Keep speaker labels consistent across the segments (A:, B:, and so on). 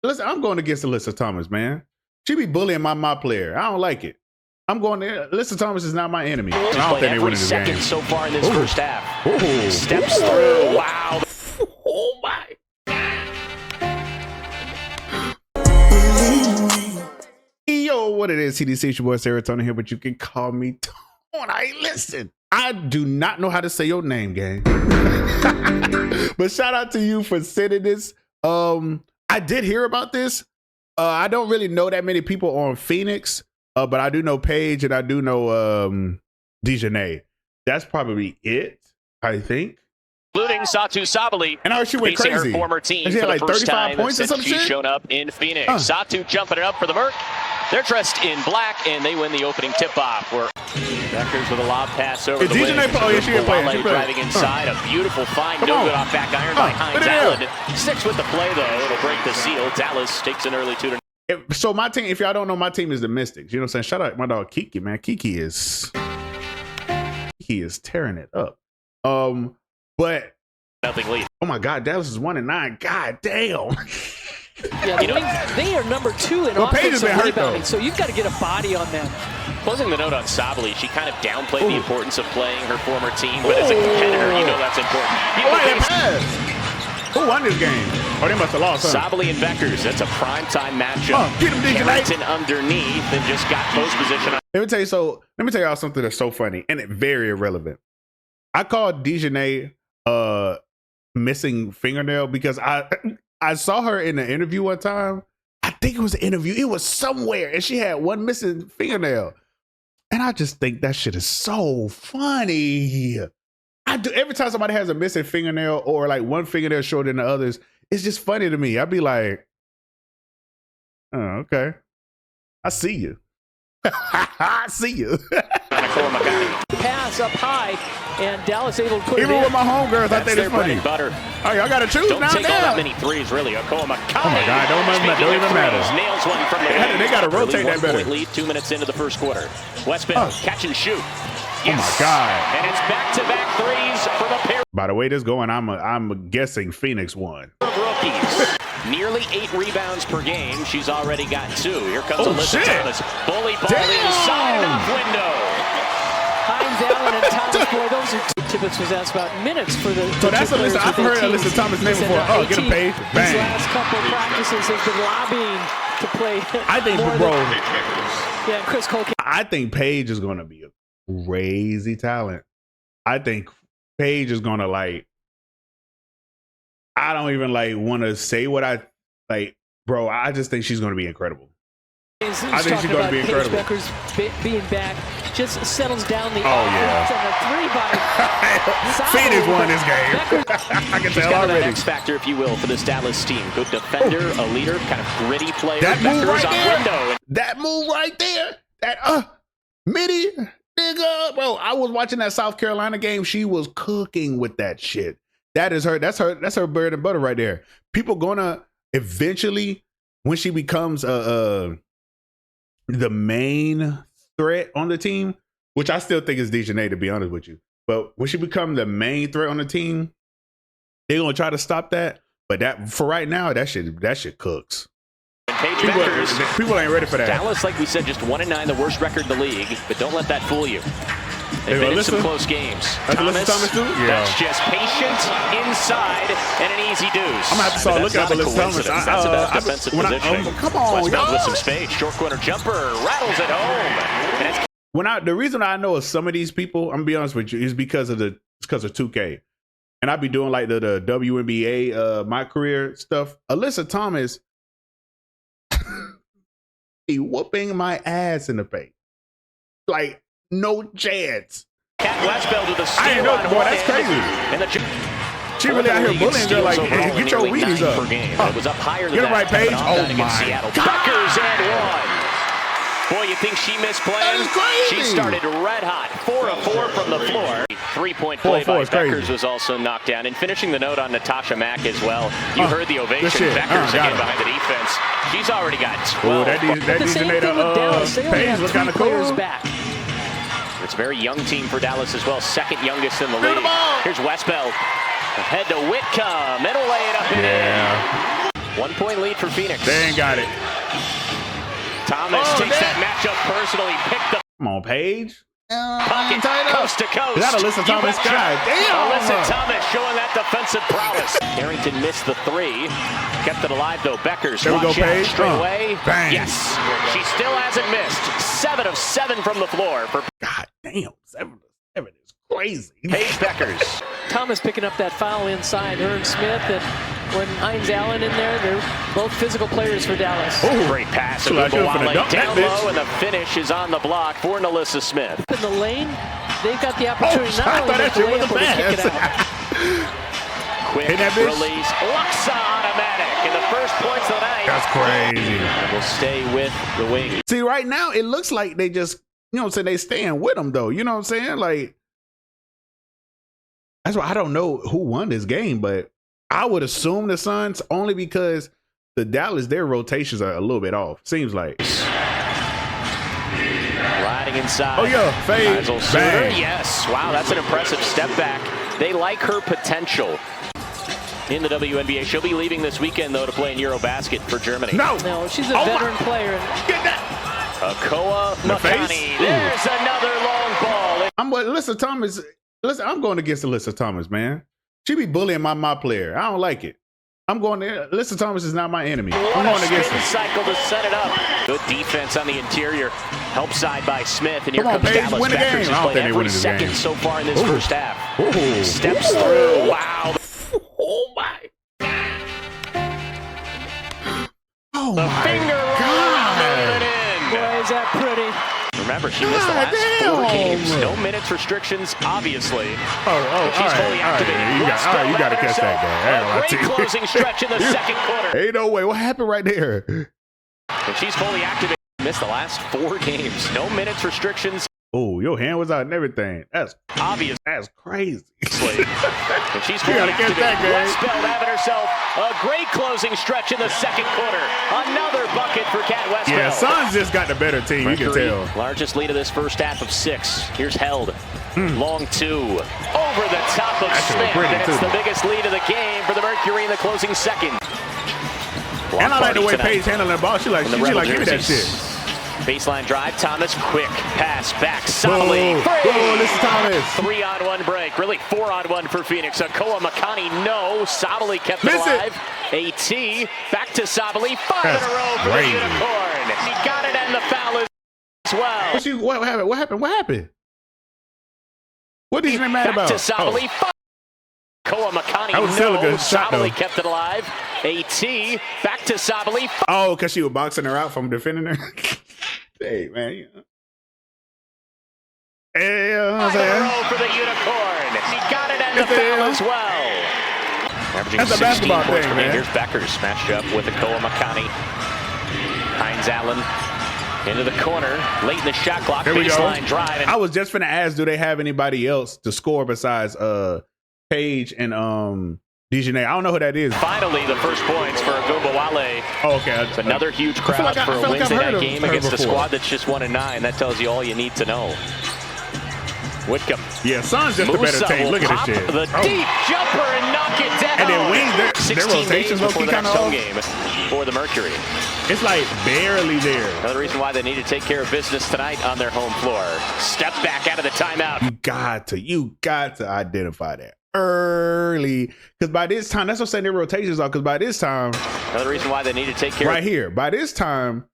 A: Listen, I'm going against Alyssa Thomas, man. She be bullying my player. I don't like it. I'm going there. Alyssa Thomas is not my enemy. I don't think they win this game.
B: So far in this first half. Steps through. Wow.
A: Oh my. Yo, what it is, CDC, it's your boy Srotonn here, but you can call me Tone. Listen, I do not know how to say your name, gang. But shout out to you for sending this. I did hear about this. I don't really know that many people on Phoenix, but I do know Paige and I do know Dejanay. That's probably it, I think.
B: Including Satu Sabali,
A: and how she went crazy.
B: Her former team
A: and she had
B: for
A: like
B: the first
A: 35
B: time
A: points or some
B: she's
A: shit.
B: Shown up in Phoenix. Satu jumping it up for the Merc. They're dressed in black, and they win the opening tip-off. Bueckers with a lob pass over the wing.
A: Oh, yeah, she playing.
B: Driving inside, a beautiful find, no good off back iron by Hines Allen. Sticks with the play, though. It'll break the seal. Dallas takes an early 2-0.
A: So my team, if y'all don't know, my team is the Mystics. You know what I'm saying? Shout out my dog Kiki, man. Kiki is tearing it up. But
B: nothing lead.
A: Oh my God, Dallas is 1-9. God damn.
C: Yeah, they are number 2 in offensive rebounding, so you've got to get a body on them.
B: Closing the note on Sabali, she kind of downplayed the importance of playing her former team, but as a competitor, you know that's important.
A: Who won this game? Oh, they must have lost.
B: Sabali and Bueckers. That's a primetime matchup.
A: Get him,
B: Carrington underneath and just got post position.
A: Let me tell y'all something that's so funny and very irrelevant. I called Dejanay missing fingernail because I saw her in an interview one time. I think it was an interview. It was somewhere, and she had one missing fingernail. And I just think that shit is so funny. I do every time somebody has a missing fingernail or like one fingernail shorter than the others. It's just funny to me. I'd be like, "Oh, okay, I see you. I see you."
C: Pass up high, and Dallas able to put
A: even
C: it in.
A: With my homegirls, I think it's funny.
B: Butter.
A: Oh, y'all got to choose
B: don't
A: now.
B: Take all that many threes, really. Oh my God,
A: don't even matter.
B: Nails one from the
A: they got to rotate that better.
B: Lead 2 minutes into the first quarter. Westbell catch and shoot.
A: Yes. Oh my God!
B: And it's back-to-back threes from a pair.
A: By the way this going, I'm guessing Phoenix won.
B: Rookies. Nearly 8 rebounds per game. She's already got 2. Here comes Alyssa Thomas. Bully ball inside off window.
C: Hines Allen and Thomas, boy, those are two. Tibbetts was asked about minutes for the.
A: So that's Alyssa. I've heard Alyssa Thomas' name before. Oh, get a Paige. Bang.
C: His last couple of practices has been lobbying to play.
A: I think, bro.
C: Yeah, Chris Cole.
A: I think Paige is going to be a crazy talent. I think Paige is going to like. I don't even like want to say what I like, bro. I just think she's going to be incredible.
C: I think she's going to be incredible. Paige Bueckers being back just settles down the offense and a 3 by
A: Phoenix won this game. I can tell already.
B: X factor, if you will, for this Dallas team. Good defender, a leader, kind of gritty player.
A: That move right there.
B: Window.
A: That move right there. That midi nigga, bro. I was watching that South Carolina game. She was cooking with that shit. That is her. That's her bread and butter right there. People gonna eventually, when she becomes the main threat on the team, which I still think is Dejanay, to be honest with you. But when she becomes the main threat on the team, they're gonna try to stop that. But that for right now, that shit cooks. People ain't ready for that.
B: Dallas, like we said, just 1-9, the worst record in the league. But don't let that fool you. They've been in some close games.
A: Thomas too? Yeah.
B: That's just patient inside and an easy deuce.
A: I'm gonna have to start looking at Alyssa Thomas.
B: That's the best defensive positioning.
A: Come on,
B: Westbound with some space. Short corner jumper rattles it home. And
A: the reason I know some of these people, I'm gonna be honest with you, is because of 2K, and I be doing like the WNBA my career stuff. Alyssa Thomas be whooping my ass in the face, like. No chance.
B: Cat Westbell to the steal.
A: I ain't know, boy, that's crazy.
B: And
A: she really out here bullying her like, hey, get your Wheaties up.
B: It was up higher than
A: get it right, Paige. Oh my
B: God. Bueckers and 1. Boy, you think she missed playing? She started red hot. 4 of 4 from the floor. 3-point play by Bueckers was also knocked down. And finishing the note on Natasha Mack as well. You heard the ovation. Bueckers again behind the defense. She's already got 12.
A: That Paige was kind of cool.
B: It's a very young team for Dallas as well. Second youngest in the league. Here's Westbell. Ahead to Whitcomb. It'll lay it up and in. 1-point lead for Phoenix.
A: They ain't got it.
B: Thomas takes that matchup personally. Picked up.
A: Come on, Paige.
B: Pocket, coast to coast.
A: Is that Alyssa Thomas? God damn.
B: Alyssa Thomas showing that defensive prowess. Harrington missed the three. Kept it alive, though. Bueckers.
A: There we go, Paige.
B: Straight away.
A: Bang.
B: Yes. She still hasn't missed. 7 of 7 from the floor. For
A: God damn. 7 of 7 is crazy.
B: Paige Bueckers.
C: Thomas picking up that foul inside. Her and Smith, and when Hines Allen in there, they're both physical players for Dallas.
B: Ooh. Great pass. Down low, and the finish is on the block for Alyssa Smith.
C: In the lane, they've got the opportunity not only to lay up, but to kick it out.
B: Quick release. Luxa automatic. And the first points of the night.
A: That's crazy.
B: And we'll stay with the wing.
A: See, right now, it looks like they just, you know what I'm saying, they staying with them, though. You know what I'm saying? Like, that's why I don't know who won this game, but I would assume the Suns only because the Dallas, their rotations are a little bit off. Seems like.
B: Riding inside.
A: Oh, yeah. Fade. Bang.
B: Yes. Wow, that's an impressive step back. They like her potential in the WNBA. She'll be leaving this weekend, though, to play in Eurobasket for Germany.
C: No, she's a veteran player.
A: Get that.
B: Akoa Makani. There's another long ball.
A: Alyssa Thomas. Listen, I'm going against Alyssa Thomas, man. She be bullying my player. I don't like it. I'm going there. Alyssa Thomas is not my enemy. I'm going against her.
B: Cycle to set it up. Good defense on the interior. Help side by Smith. And here
A: Come on,
B: comes
A: Paige,
B: Dallas.
A: win the
B: Bueckers
A: game.
B: has
A: I don't
B: played
A: think they win
B: every
A: this
B: second
A: game.
B: so far in this first half.
A: Ooh.
B: Steps through. Wow.
A: Oh, my. Oh,
B: the
A: my
B: finger
A: God.
B: roll.
C: Boy, is that pretty.
B: Remember, she missed the last 4 games. No minutes restrictions, obviously. She's fully activated.
A: You got to catch that guy.
B: Great closing stretch in the second quarter.
A: Ain't no way. What happened right there?
B: And she's fully activated. Missed the last 4 games. No minutes restrictions.
A: Oh, your hand was out and everything. That's
B: obvious.
A: That's crazy.
B: And she's fully activated. Westbeld having herself a great closing stretch in the second quarter. Another bucket for Cat Westbeld.
A: Yeah, Suns just got the better team.
B: Mercury,
A: you can tell.
B: Largest lead of this first half of 6. Here's Held. Long 2. Over the top of Smith. And it's the biggest lead of the game for the Mercury in the closing second.
A: And I like the way Paige handling the ball. She like, give me that shit.
B: Baseline drive, Thomas, quick pass back, solidly.
A: Alyssa Thomas.
B: 3-on-1 break, really 4-on-1 for Phoenix. Akoa Makani, no. Sabali kept it alive. AT, back to Sabali, 5 in a row for the Unicorn. He got it and the foul as well.
A: What happened? What did you get mad about?
B: Back to Sabali, Akoa Makani,
A: that was still a good shot,
B: Sabali kept it alive. AT, back to Sabali.
A: Oh, because she was boxing her out from defending her? Hey, man. Hey,
B: I'm saying. For the Unicorn. He got it and the foul as well. Averaging
A: that's a basketball thing, man.
B: Here's Bueckers matched up with Akoa Makani. Hines Allen into the corner. Late in the shot clock. Baseline drive.
A: I was just finna ask, do they have anybody else to score besides Paige and Dejanay? I don't know who that is.
B: Finally, the first points for Agumbawale.
A: Oh, okay.
B: It's another huge crowd for a Wednesday night game against a squad that's just 1-9. That tells you all you need to know. Whitcomb.
A: Yeah, Suns just a better team. Look at this shit.
B: The deep jumper and knock it down.
A: And then wings, their rotations
B: before the next
A: off.
B: home game for the Mercury.
A: It's like barely there.
B: Another reason why they need to take care of business tonight on their home floor. Step back out of the timeout.
A: You got to identify that early, because by this time, that's what I'm saying their rotations are, because by this time,
B: another reason why they need to take care
A: right here, by this time,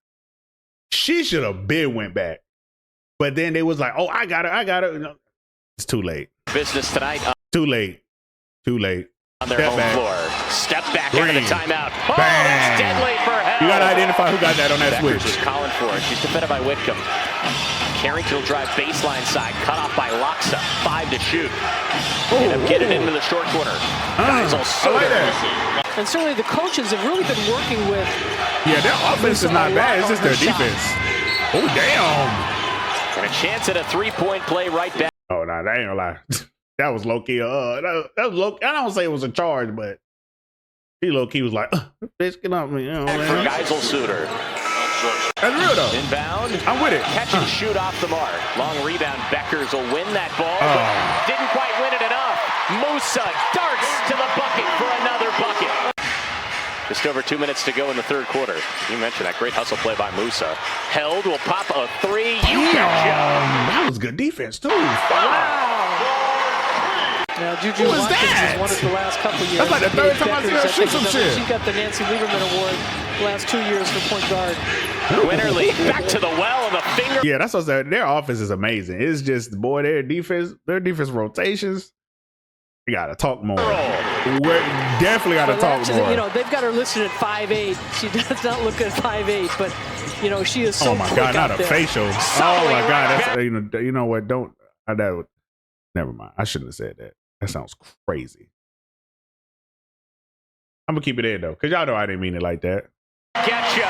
A: she should have been went back, but then they was like, oh, I got it. No, it's too late.
B: Business tonight.
A: Too late
B: on their home floor. Step back out of the timeout. Oh, that's deadly for Held.
A: You got to identify who got that on that
B: Bueckers
A: switch.
B: is calling for it. She's defended by Whitcomb. Carrington will drive baseline side, cut off by Loxa. 5 to shoot. End up getting into the short corner. Guys all
A: like that.
C: And certainly the coaches have really been working with.
A: Yeah, their offense is not bad. It's just their defense. Oh, damn.
B: And a chance at a 3-point play right back.
A: Oh, no, that ain't gonna lie. That was low key. That was low. I don't say it was a charge, but he low key was like, bitch, get off me. You know,
B: for Geisel Suter.
A: That's real though.
B: Inbound.
A: I'm with it.
B: Catch and shoot off the mark. Long rebound. Bueckers will win that ball. But didn't quite win it enough. Musa darts to the bucket for another bucket. Just over 2 minutes to go in the third quarter. You mentioned that great hustle play by Musa. Held, will pop a three. You betcha.
A: That was good defense, too.
C: Wow. Now, Juju Watkins has won it the last couple years.
A: That's like the third time I've seen her shoot some shit.
C: She got the Nancy Lieberman Award the last 2 years for point guard.
B: Winnerly back to the well of the finger.
A: Yeah, that's what I'm saying. Their offense is amazing. It's just, boy, their defense rotations, we got to talk more. We definitely got to talk more.
C: You know, they've got her listed at 5'8". She does not look at 5'8", but, you know, she is so
A: oh, my God, not a facial.
C: So
A: oh, my God. That's, you know what? Never mind. I shouldn't have said that. That sounds crazy. I'm going to keep it in, though, because y'all know I didn't mean it like that.
B: Getcha.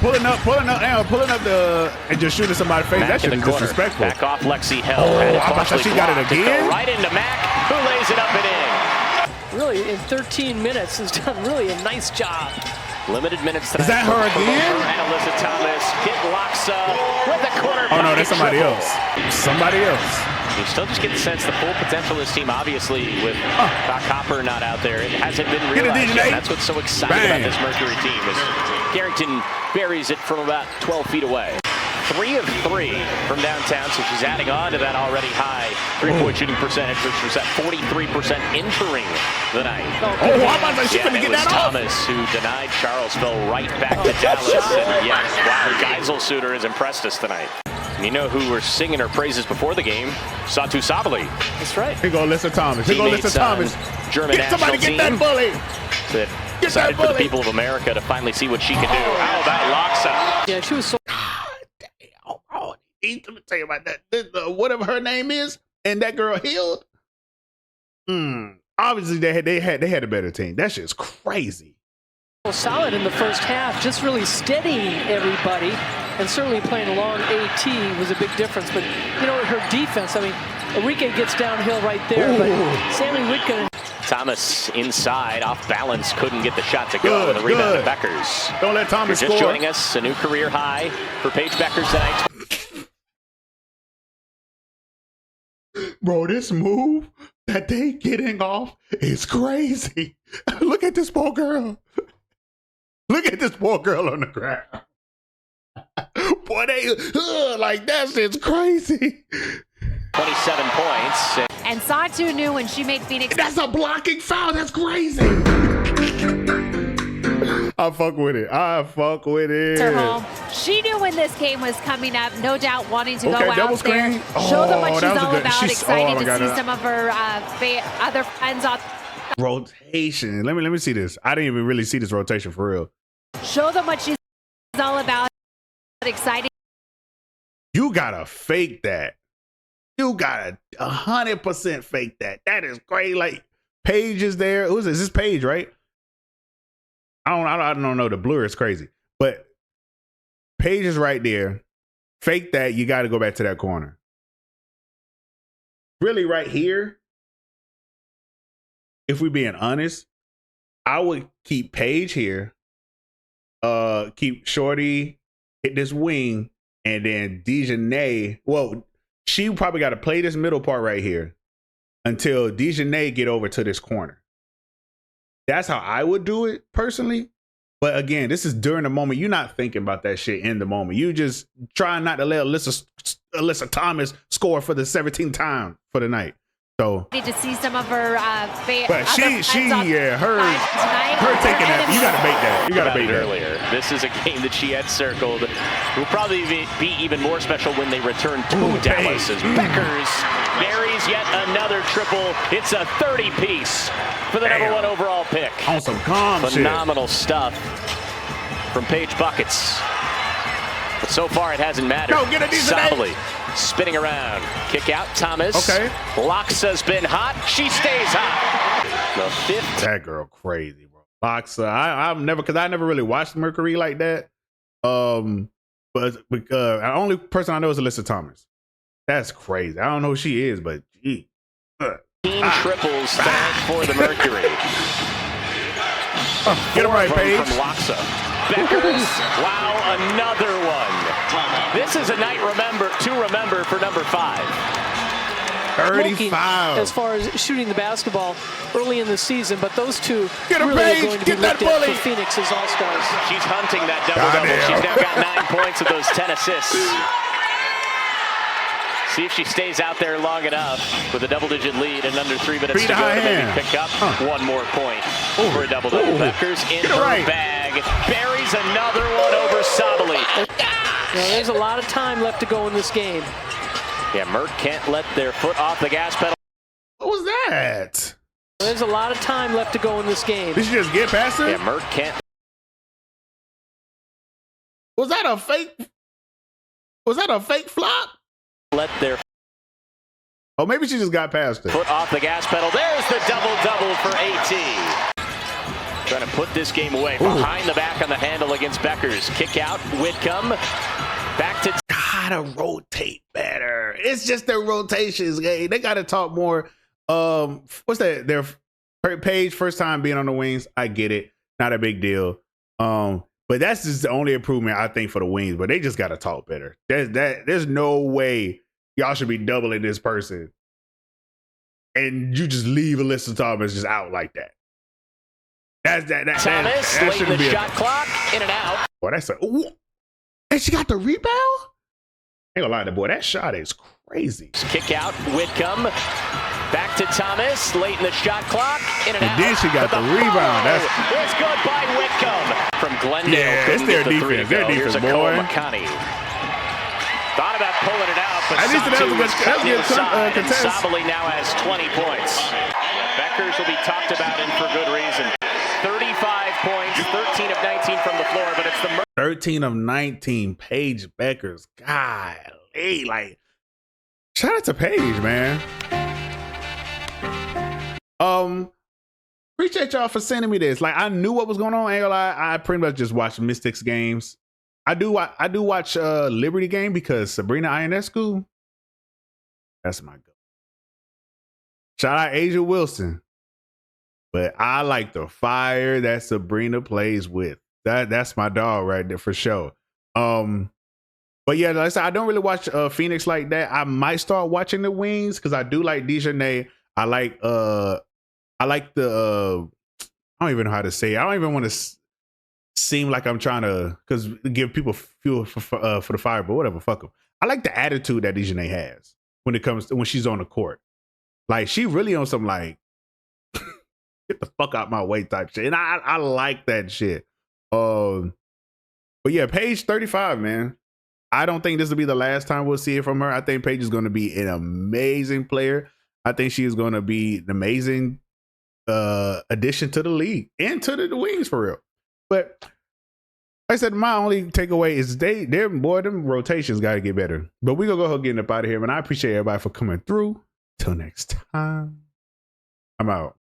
A: Pulling up and just shooting somebody's face. That shit is disrespectful.
B: Back off Lexi Hill.
A: Oh, I thought she got it again.
B: Right into Mac, who lays it up and in.
C: Really, in 13 minutes, has done really a nice job.
B: Limited minutes tonight.
A: Is that her again?
B: And Alyssa Thomas hit Loxa with the corner.
A: Oh, no, that's somebody else. Somebody else.
B: You still just get the sense the full potential of this team, obviously, with Doc Hopper not out there. It hasn't been realized yet. That's what's so exciting about this Mercury team is Carrington buries it from about 12 feet away. 3 of 3 from downtown, so she's adding on to that already high three-point shooting percentage, which was at 43% entering the night.
A: Oh, how about that? She's going to get that off.
B: Thomas who denied Charlottesville right back to Dallas. And yes, wow, Geisel Suter has impressed us tonight. And you know who were singing her praises before the game? Satu Sabali.
C: That's right.
A: Here go Alyssa Thomas. Here go Alyssa Thomas.
B: German
A: get somebody
B: national
A: get that bully.
B: Excited for the people of America to finally see what she can do. How about Loxa?
C: Yeah, she was so.
A: Let me tell you about that. Whatever her name is, and that girl Hill. Obviously, they had a better team. That shit's crazy.
C: Solid in the first half, just really steadying everybody, and certainly playing long AT was a big difference. But you know, her defense. I mean, Enrique gets downhill right there, but Sammy Whitcomb.
B: Thomas inside, off balance, couldn't get the shot to go with a rebound to Bueckers.
A: Don't let Thomas
B: score. Just joining us, a new career high for Paige Bueckers tonight.
A: Bro, this move that they getting off is crazy. Look at this poor girl. Look at this poor girl on the ground. Boy, they like that shit's crazy.
B: 27 points.
D: And Satu knew when she made Phoenix.
A: That's a blocking foul. That's crazy. I fuck with it.
D: Her home. She knew when this game was coming up, no doubt wanting to go out there, show them what she's all about. Excited to see some of her other friends on.
A: Rotation. Let me see this. I didn't even really see this rotation for real.
D: Show them what she's all about. Excited.
A: You gotta fake that. You gotta 100% fake that. That is great. Like Paige is there. Who's this? This is Paige, right? I don't know. The blur is crazy, but Paige is right there. Fake that. You got to go back to that corner. Really, right here. If we're being honest, I would keep Paige here. Keep Shorty, hit this wing, and then Dejanay. Well, she probably got to play this middle part right here until Dejanay get over to this corner. That's how I would do it personally. But again, this is during the moment. You're not thinking about that shit in the moment. You just trying not to let Alyssa Thomas score for the 17th time for the night. So
D: to see some of her
A: but her taking that, you gotta bait that. You gotta bait that.
B: Earlier. This is a game that she had circled. Will probably be even more special when they return to Dallas as Bueckers buries yet another triple. It's a 30-piece for the number 1 overall pick.
A: On some calm
B: Phenomenal stuff from Paige Bueckers. But so far it hasn't mattered.
A: No, get a decent
B: Solidly spinning around. Kick out Thomas.
A: Okay.
B: Loxa's been hot. She stays hot. The 5th.
A: That girl crazy, bro. Loxa. I never really watched Mercury like that. But the only person I know is Alyssa Thomas. That's crazy. I don't know who she is, but gee.
B: Triples for the Mercury.
A: Get him right, Paige.
B: From Loxa. Bueckers. Wow, another one. This is a night to remember for number 5.
C: smoking as far as shooting the basketball early in the season, but those two really are going to be looked at for Phoenix as all-stars.
B: She's hunting that double-double. She's now got 9 points of those 10 assists. See if she stays out there long enough with a double-digit lead and under 3 minutes to go to maybe pick up one more point for a double-double. Bueckers in her bag, buries another one over Sabali.
C: There's a lot of time left to go in this game.
B: Yeah, Merck can't let their foot off the gas pedal.
A: What was that?
C: There's a lot of time left to go in this game.
A: Did she just get past her?
B: Yeah, Merck can't.
A: Was that a fake? Was that a fake flop?
B: Let their
A: maybe she just got past it.
B: Foot off the gas pedal. There's the double-double for AT. Trying to put this game away. Behind the back on the handle against Bueckers. Kick out, Whitcomb. Back to...
A: Gotta rotate better. It's just their rotations, game. They gotta talk more. What's that? Their Paige, first time being on the wings. I get it. Not a big deal. But that's just the only improvement I think for the wings. But they just gotta talk better. There's no way y'all should be doubling this person, and you just leave Alyssa Thomas just out like that.
B: Thomas late in the shot clock, in and out.
A: Boy, that's and she got the rebound. Ain't gonna lie to boy, that shot is crazy.
B: Kick out, Whitcomb. Back to Thomas, late in the shot clock, in and out.
A: And then she got the rebound. That's
B: good by Whitcomb from Glendale.
A: Yeah, it's their defense. Their defense, boy.
B: Thought about pulling it out, but Sabali now has 20 points. Bueckers will be talked about in for good reason. 35 points, 13 of 19 from the floor, but it's the
A: 13 of 19. Paige Bueckers. Golly, like, shout out to Paige, man. Appreciate y'all for sending me this. Like, I knew what was going on. Ain't gonna lie, I pretty much just watched Mystics games. I do watch Liberty game because Sabrina Ionescu. That's my go. Shout out Asia Wilson. But I like the fire that Sabrina plays with. That's my dog right there for sure. But yeah, like I said, I don't really watch Phoenix like that. I might start watching the Wings because I do like Dejanay. I like the I don't even know how to say it. I don't even want to seem like I'm trying to give people fuel for the fire, but whatever, fuck them. I like the attitude that Dejanay has when it comes to when she's on the court. Like, she really on some like get the fuck out my way type shit. And I like that shit. But yeah, Paige 35, man. I don't think this will be the last time we'll see it from her. I think Paige is going to be an amazing player. I think she is going to be an amazing addition to the league and to the Wings for real. But like I said, my only takeaway is them rotations got to get better. But we're going to go ahead and get up out of here. And I appreciate everybody for coming through. Till next time, I'm out.